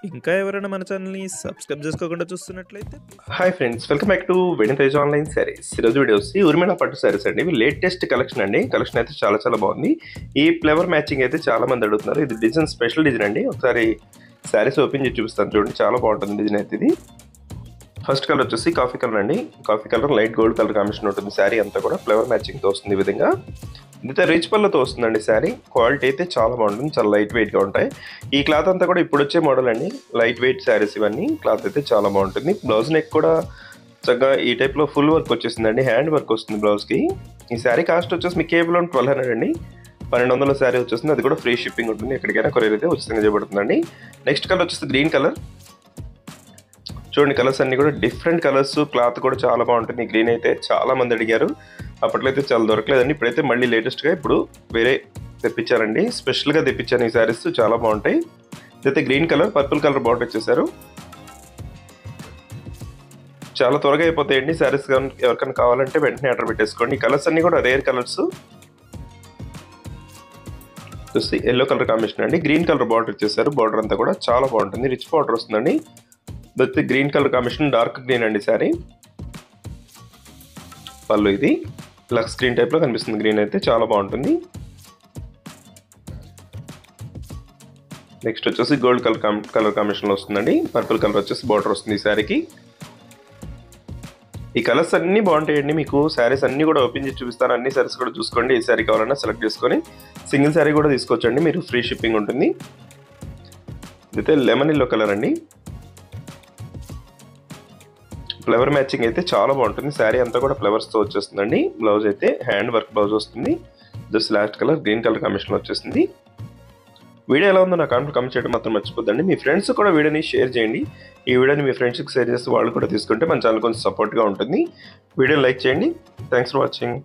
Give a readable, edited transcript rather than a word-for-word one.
ఇంకా ఎవరైనా మన ఛానల్‌ని సబ్స్క్రైబ్ చేసుకోకుండా చూస్తున్నట్లయితే hi friends, welcome back to wedding Tej online saris. ఈరోజు వీడియో వచ్చి ఉర్మిళ పట్టు శారీస్ అండి. ఇవి లేటెస్ట్ కలెక్షన్ అండి. కలెక్షన్ అయితే చాలా చాలా బాగుంది. ఈ ఫ్లవర్ మ్యాచింగ్ అయితే చాలా మంది అడుగుతున్నారు. ఇది డిజైన్ స్పెషల్ డిజైన్ అండి. ఒకసారి శారీస్ ఓపెన్ చేసి చూపిస్తాను చూడండి. చాలా బాగుంటుంది డిజైన్ అయితే ఇది. ఫస్ట్ కలర్ వచ్చేసి కాఫీ కలర్ అండి. Coffee colour light gold colour combination ఉంటుంది. శారీ అంతా కూడా ఫ్లవర్ మ్యాచింగ్తో వస్తుంది ఈ విధంగా. ఇదైతే రిచ్ పళ్ళతో వస్తుందండి శారీ. క్వాలిటీ అయితే చాలా బాగుంటుంది. చాలా లైట్ వెయిట్గా ఉంటాయి. ఈ క్లాత్ అంతా కూడా ఇప్పుడు వచ్చే మోడల్ అండి. లైట్ వెయిట్ శారీస్ ఇవన్నీ. క్లాత్ అయితే చాలా బాగుంటుంది. బ్లౌజ్ నెక్ కూడా చక్కగా ఈ టైప్లో ఫుల్ వర్క్ వచ్చేసిందండి. హ్యాండ్ వర్క్ వస్తుంది బ్లౌజ్కి. ఈ శారీ కాస్ట్ వచ్చేసి మీకు కేవలం 1200 అండి. 1200 శారీ వచ్చేస్తుంది. అది కూడా ఫ్రీ షిప్పింగ్ ఉంటుంది. ఎక్కడికైనా కొరియర్ అయితే ఉచితంగా చేయబడుతుందండి. నెక్స్ట్ కలర్ వచ్చేసి గ్రీన్ కలర్. చూడండి కలర్స్ అన్ని కూడా డిఫరెంట్ కలర్స్. క్లాత్ కూడా చాలా బాగుంటుంది. గ్రీన్ అయితే చాలా మంది అడిగారు. అప్పట్లో అయితే చాలా దొరకలేదండి. ఇప్పుడైతే మళ్ళీ లేటెస్ట్గా ఇప్పుడు వేరే తెప్పించారండి. స్పెషల్గా తెప్పించాను ఈ శారీస్. చాలా బాగుంటాయి. ఇదైతే green colour, purple colour border ఇచ్చేసారు. చాలా త్వరగా అయిపోతాయండి శారీస్. ఎవరికైనా కావాలంటే వెంటనే ఆర్డర్ పెట్టేసుకోండి. ఈ కలర్స్ అన్ని కూడా రేర్ కలర్స్. చూసి ఎల్లో కలర్ కాంబినేషన్ అండి. గ్రీన్ కలర్ బార్డర్ ఇచ్చేసారు. బార్డర్ అంతా కూడా చాలా బాగుంటుంది. రిచ్ బార్డర్ వస్తుందండి. ఇదైతే green colour combination, dark green అండి శారీ. పళ్ళు ఇది లక్స్ గ్రీన్ టైప్లో కనిపిస్తుంది. గ్రీన్ అయితే చాలా బాగుంటుంది. నెక్స్ట్ వచ్చేసి గోల్డ్ కలర్ కాంబినేషన్లో వస్తుందండి. పర్పుల్ కలర్ వచ్చేసి బార్డర్ వస్తుంది ఈ శారీకి. ఈ కలర్స్ అన్నీ బాగుంటాయండి. మీకు శారీస్ అన్నీ కూడా ఓపెన్ చేసి చూపిస్తాను. అన్ని శారీస్ కూడా చూసుకోండి. ఏ శారీ కావాలన్నా సెలెక్ట్ చేసుకొని సింగిల్ శారీ కూడా తీసుకోవచ్చండి. మీరు ఫ్రీ షిప్పింగ్ ఉంటుంది. ఇదైతే లెమన్ ఎల్లో కలర్ అండి. ఫ్లవర్ మ్యాచింగ్ అయితే చాలా బాగుంటుంది. శారీ అంతా కూడా ఫ్లవర్స్తో వచ్చేస్తుందండి. బ్లౌజ్ అయితే హ్యాండ్ వర్క్ బ్లౌజ్ వస్తుంది. Just last colour green colour కాంబినేషన్లో వచ్చేసింది. వీడియో ఎలా ఉందో నా కామెంట్ చేయడం మాత్రం మర్చిపోద్దండి. మీ ఫ్రెండ్స్ కూడా వీడియోని షేర్ చేయండి. ఈ వీడియోని మీ ఫ్రెండ్స్కి షేర్ చేస్తే వాళ్ళు కూడా తీసుకుంటే మన ఛానల్ కొంచెం సపోర్ట్గా ఉంటుంది. వీడియో లైక్ చేయండి. Thanks for watching.